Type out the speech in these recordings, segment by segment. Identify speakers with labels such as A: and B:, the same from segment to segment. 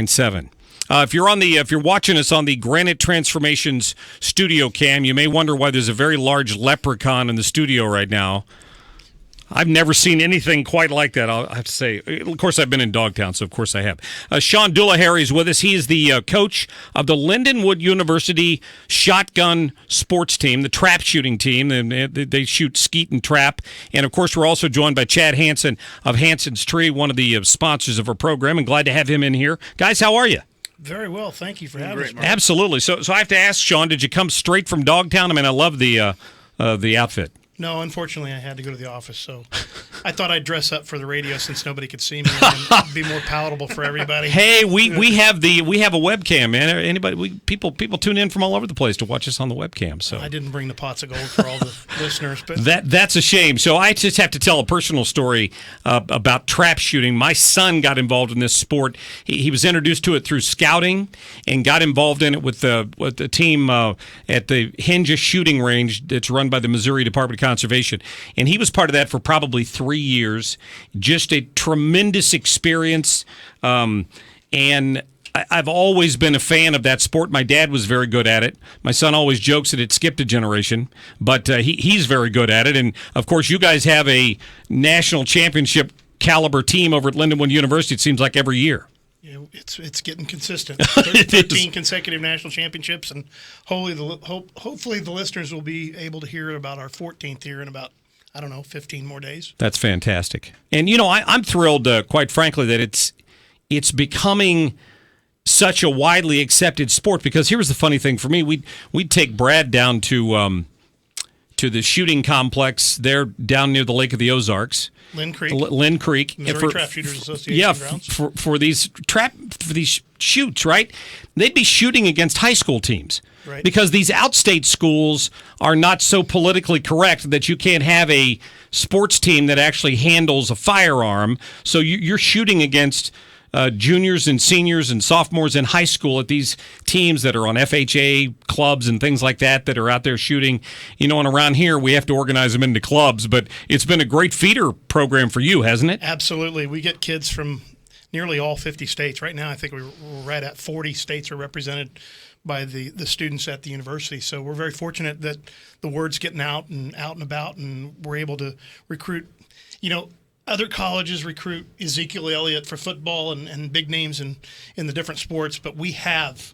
A: 7. If you're watching us on the Granite Transformations studio cam, you may wonder why there's a very large leprechaun in the studio right now. I've never seen anything quite like that, I'll have to say. Of course, I've been in Dogtown, so of course I have. Sean Doolahary is with us. He is the coach of the Lindenwood University shotgun sports team, the trap shooting team. They shoot skeet and trap. And, of course, we're also joined by Chad Hansen of Hansen's Tree, one of the sponsors of our program, and glad to have him in here. Guys, how are you?
B: Very well. Thank you for having us.
A: Absolutely. So I have to ask, Sean, did you come straight from Dogtown? I mean, I love the outfit.
B: No, unfortunately, I had to go to the office, so I thought I'd dress up for the radio since nobody could see me and be more palatable for everybody.
A: Hey, we have a webcam, man. People tune in from all over the place to watch us on the webcam. So
B: I didn't bring the pots of gold for all the listeners, but
A: that's a shame. So I just have to tell a personal story about trap shooting. My son got involved in this sport. He was introduced to it through scouting and got involved in it with the team at the Hinge shooting range that's run by the Missouri Department of Conservation, and he was part of that for probably 3 years. Just a tremendous experience, and I've always been a fan of that sport. My dad was very good at it. My son always jokes that it skipped a generation, but he's very good at it. And of course, you guys have a national championship caliber team over at Lindenwood University. It seems like every year.
B: Yeah, it's getting consistent. 13 consecutive national championships, and hopefully the listeners will be able to hear about our 14th here in about, 15 more days.
A: That's fantastic. And, I'm thrilled, quite frankly, that it's becoming such a widely accepted sport, because here's the funny thing for me. We'd take Brad down to the shooting complex there down near the Lake of the Ozarks.
B: Lynn Creek. Missouri Trap Shooters Association grounds. For these shoots, right? They'd be shooting against high school teams. Right.
A: Because these outstate schools are not so politically correct that you can't have a sports team that actually handles a firearm. So you're shooting against juniors and seniors and sophomores in high school at these teams that are on FHA clubs and things like that are out there shooting. And around here we have to organize them into clubs, but it's been a great feeder program for you, hasn't it?
B: Absolutely. We get kids from nearly all 50 states. Right now I think we're right at 40 states are represented by the students at the university. So we're very fortunate that the word's getting out and about, and we're able to recruit, other colleges recruit Ezekiel Elliott for football and big names in the different sports, but we have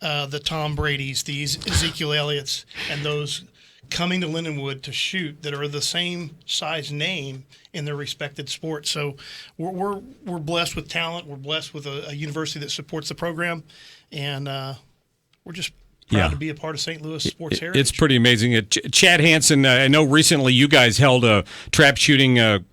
B: the Tom Brady's, the Ezekiel Elliott's, and those coming to Lindenwood to shoot that are the same size name in their respected sports. So we're blessed with talent. We're blessed with a university that supports the program, and we're just proud to be a part of St. Louis sports heritage.
A: It's pretty amazing. Chad Hansen, I know recently you guys held a trap shooting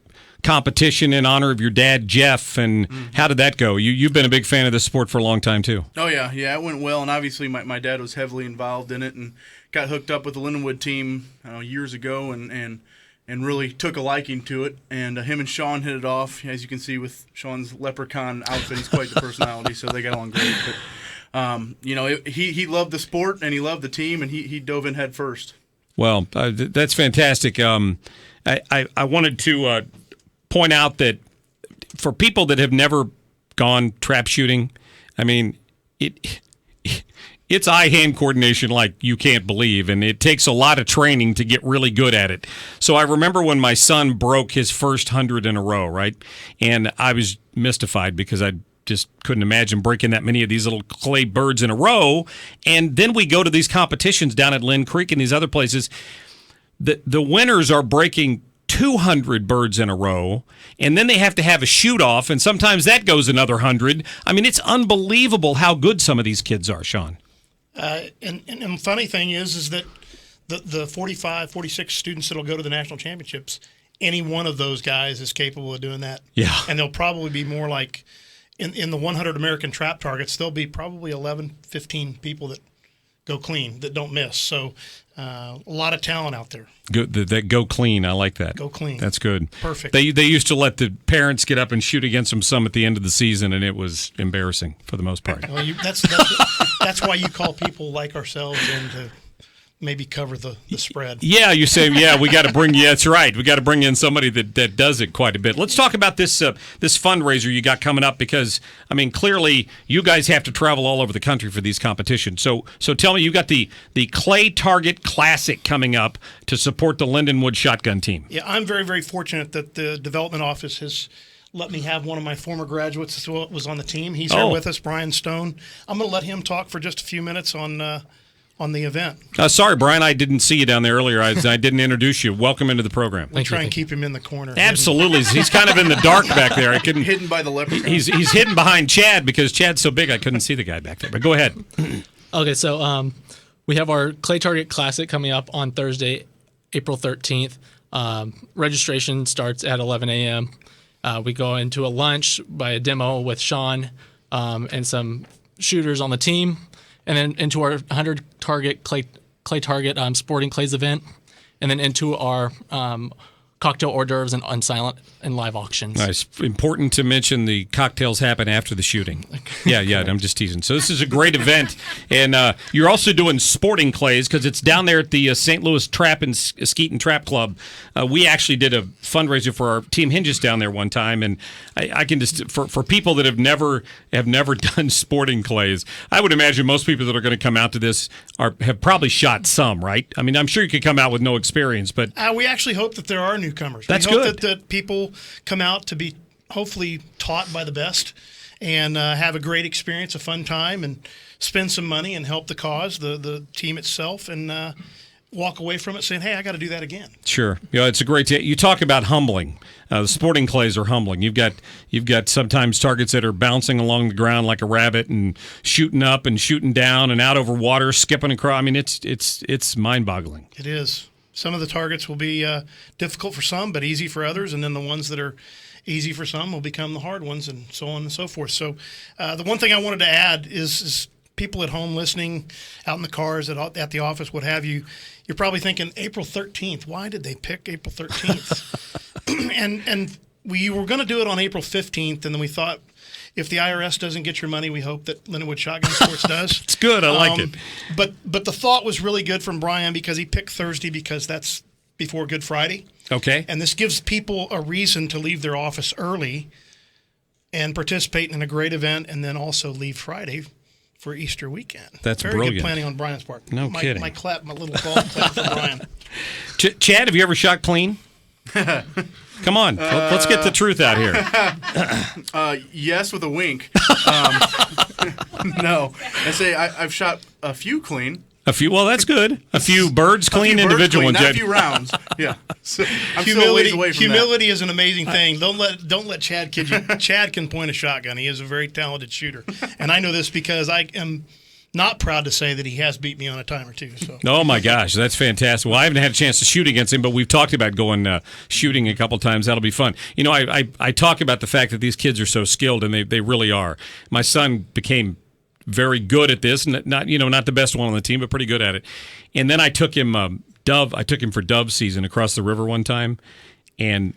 A: competition in honor of your dad, Jeff, and how did that go? You've been a big fan of this sport for a long time, too.
C: Oh, yeah, it went well, and obviously my dad was heavily involved in it and got hooked up with the Lindenwood team years ago and really took a liking to it, and him and Sean hit it off. As you can see with Sean's leprechaun outfit, he's quite the personality, so they got along great. But, he loved the sport, and he loved the team, and he dove in head first. Well,
A: that's fantastic. I wanted to point out that for people that have never gone trap shooting, I mean, it's eye-hand coordination like you can't believe, and it takes a lot of training to get really good at it. So I remember when my son broke his first 100 in a row, right? And I was mystified because I just couldn't imagine breaking that many of these little clay birds in a row. And then we go to these competitions down at Lynn Creek and these other places. The winners are breaking 200 birds in a row, and then they have to have a shoot-off, and sometimes that goes another 100. I mean, it's unbelievable how good some of these kids are, Sean.
B: And the funny thing is that the 45, 46 students that will go to the national championships, any one of those guys is capable of doing that.
A: Yeah.
B: And they'll probably be more like, in the 100 American trap targets, there'll be probably 11, 15 people that go clean, that don't miss. So a lot of talent out there.
A: Good, that go clean. I like that.
B: Go clean.
A: That's good.
B: Perfect.
A: They used to let the parents get up and shoot against them some at the end of the season, and it was embarrassing for the most part.
B: Well, that's why you call people like ourselves in maybe cover the spread.
A: Yeah, you say, we got to bring. Yeah, that's right. We got to bring in somebody that does it quite a bit. Let's talk about this this fundraiser you got coming up, because I mean, clearly you guys have to travel all over the country for these competitions. So tell me, you got the Clay Target Classic coming up to support the Lindenwood shotgun team.
B: Yeah, I'm very, very fortunate that the development office has let me have one of my former graduates who was on the team. He's here with us, Brian Stone. I'm going to let him talk for just a few minutes on the event.
A: Sorry, Brian, I didn't see you down there earlier. I didn't introduce you. Welcome into the program.
B: We try and keep him in the corner.
A: Absolutely. He's kind of in the dark back there. I couldn't.
C: Hidden by the leprechaun.
A: He's hidden behind Chad because Chad's so big I couldn't see the guy back there. But go ahead.
D: Okay, so we have our Clay Target Classic coming up on Thursday, April 13th. Registration starts at 11 a.m. We go into a lunch by a demo with Sean and some shooters on the team, and then into our 100 target clay target sporting clays event, and then into our cocktail hors d'oeuvres and silent and live auctions.
A: Nice. Important to mention the cocktails happen after the shooting. Yeah, I'm just teasing. So this is a great event, and you're also doing sporting clays because it's down there at the St. Louis Trap and Skeet and Trap Club. We actually did a fundraiser for our Team Hinges down there one time, and I can just for people that have never done sporting clays, I would imagine most people that are going to come out to this have probably shot some, right? I mean, I'm sure you could come out with no experience, but
B: we actually hope that there are newcomers.
A: That's
B: we hope
A: good.
B: that people come out to be hopefully taught by the best and have a great experience, a fun time, and spend some money and help the cause, the team itself, and walk away from it saying, hey, I got to do that again.
A: Sure. It's a great you talk about humbling. The sporting clays are humbling. You've got sometimes targets that are bouncing along the ground like a rabbit and shooting up and shooting down and out over water, skipping across. I mean, it's mind-boggling.
B: It is. Some of the targets will be difficult for some, but easy for others, and then the ones that are easy for some will become the hard ones, and so on and so forth. So the one thing I wanted to add is people at home listening, out in the cars, at the office, what have you, you're probably thinking, April 13th, why did they pick April 13th? and we were going to do it on April 15th, and then we thought, if the IRS doesn't get your money, we hope that Lindenwood Shotgun Sports does.
A: It's good. I like it.
B: But the thought was really good from Brian because he picked Thursday because that's before Good Friday.
A: Okay.
B: And this gives people a reason to leave their office early and participate in a great event, and then also leave Friday for Easter weekend.
A: That's
B: very
A: brilliant.
B: Good planning on Brian's part.
A: No kidding.
B: My little golf clap for Brian.
A: Chad, have you ever shot clean? Come on, let's get the truth out here.
C: Yes, with a wink. No, I say I've shot a few clean.
A: A few. Well, that's good. A few birds clean, individual ones.
C: Not a few rounds. Yeah. So I'm still a ways away from
B: humility is an amazing thing. Don't let Chad kid you. Chad can point a shotgun. He is a very talented shooter, and I know this because I am not proud to say that he has beat me on a time or two. So.
A: Oh my gosh, that's fantastic. Well, I haven't had a chance to shoot against him, but we've talked about going shooting a couple times. That'll be fun. You know, I talk about the fact that these kids are so skilled, and they really are. My son became very good at this, not the best one on the team, but pretty good at it. And then I took him I took him for dove season across the river one time, and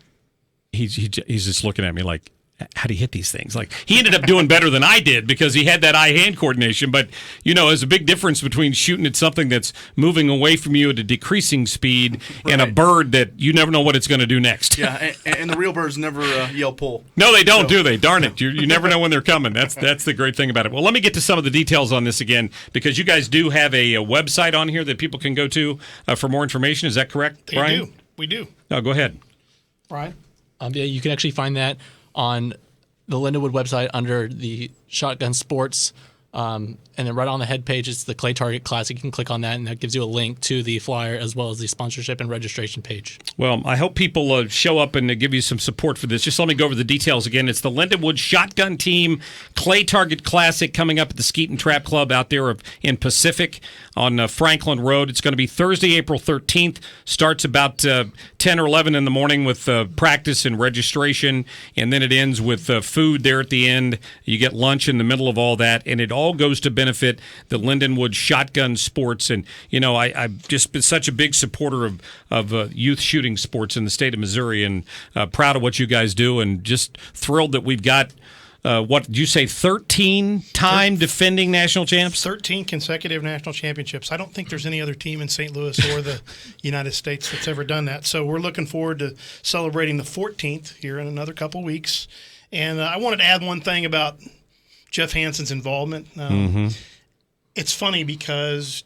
A: he's just looking at me like, how do you hit these things? Like, he ended up doing better than I did because he had that eye-hand coordination. But, there's a big difference between shooting at something that's moving away from you at a decreasing speed and a bird that you never know what it's going to do next.
C: Yeah, and the real birds never yell pull.
A: No, they don't, do they? Darn it. You never know when they're coming. That's the great thing about it. Well, let me get to some of the details on this again, because you guys do have a website on here that people can go to for more information. Is that correct, Brian?
B: We do.
A: Oh, go ahead.
B: Brian?
D: Yeah, you can actually find that on the Lindenwood website under the Shotgun Sports, and then right on the head page, it's the Clay Target Classic. You can click on that, and that gives you a link to the flyer as well as the sponsorship and registration page.
A: Well, I hope people show up and give you some support for this. Just let me go over the details again. It's the Lindenwood Shotgun Team Clay Target Classic coming up at the Skeet and Trap Club out there in Pacific on Franklin Road. It's going to be Thursday, April 13th. Starts about 10 or 11 in the morning with practice and registration, and then it ends with food there at the end. You get lunch in the middle of all that, and it all goes to benefit the Lindenwood Shotgun Sports. And, I've just been such a big supporter of youth shooting sports in the state of Missouri, and proud of what you guys do, and just thrilled that we've got what did you say, 13-time defending national champs?
B: 13 consecutive national championships. I don't think there's any other team in St. Louis or the United States that's ever done that. So we're looking forward to celebrating the 14th here in another couple of weeks. And I wanted to add one thing about Jeff Hansen's involvement. It's funny because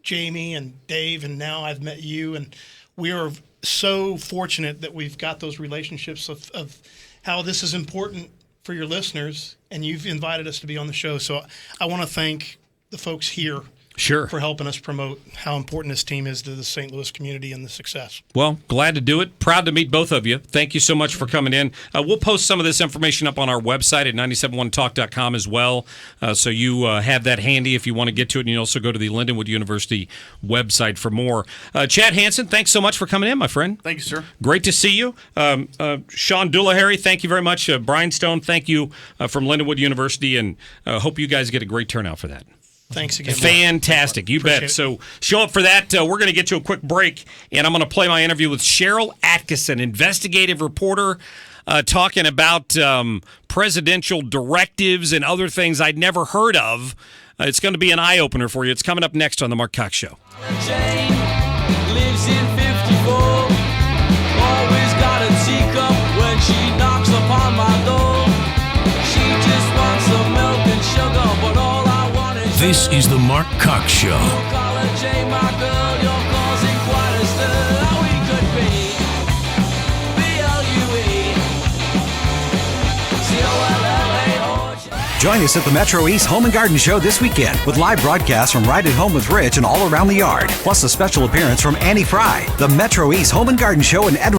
B: Jamie and Dave, and now I've met you, and we are so fortunate that we've got those relationships of how this is important for your listeners, and you've invited us to be on the show. So I want to thank the folks here for helping us promote how important this team is to the St. Louis community and the success.
A: Well, glad to do it. Proud to meet both of you. Thank you so much for coming in. We'll post some of this information up on our website at 971talk.com as well, so you have that handy if you want to get to it, and you can also go to the Lindenwood University website for more. Chad Hansen, thanks so much for coming in, my friend.
C: Thank you, sir.
A: Great to see you. Sean Doolahary, thank you very much. Brian Stone, thank you from Lindenwood University, and hope you guys get a great turnout for that.
B: Thanks again.
A: Fantastic. You bet. So show up for that. We're going to get to a quick break, and I'm going to play my interview with Cheryl Atkinson, investigative reporter, talking about presidential directives and other things I'd never heard of. It's going to be an eye-opener for you. It's coming up next on The Mark Cox Show.
E: Jane lives in 54. Always got a teacup when she knocks upon my door. She just wants some milk and sugar, but all I want is...
F: This is The Mark Cox Show.
E: Call her Jane, my girl, you're causing quite a stir. How we could be B-L-U-E C-O-L-L-A-O.
G: Join us at the Metro East Home and Garden Show this weekend with live broadcasts from Right at Home with Rich and All Around the Yard, plus a special appearance from Annie Fry. The Metro East Home and Garden Show in Edwards.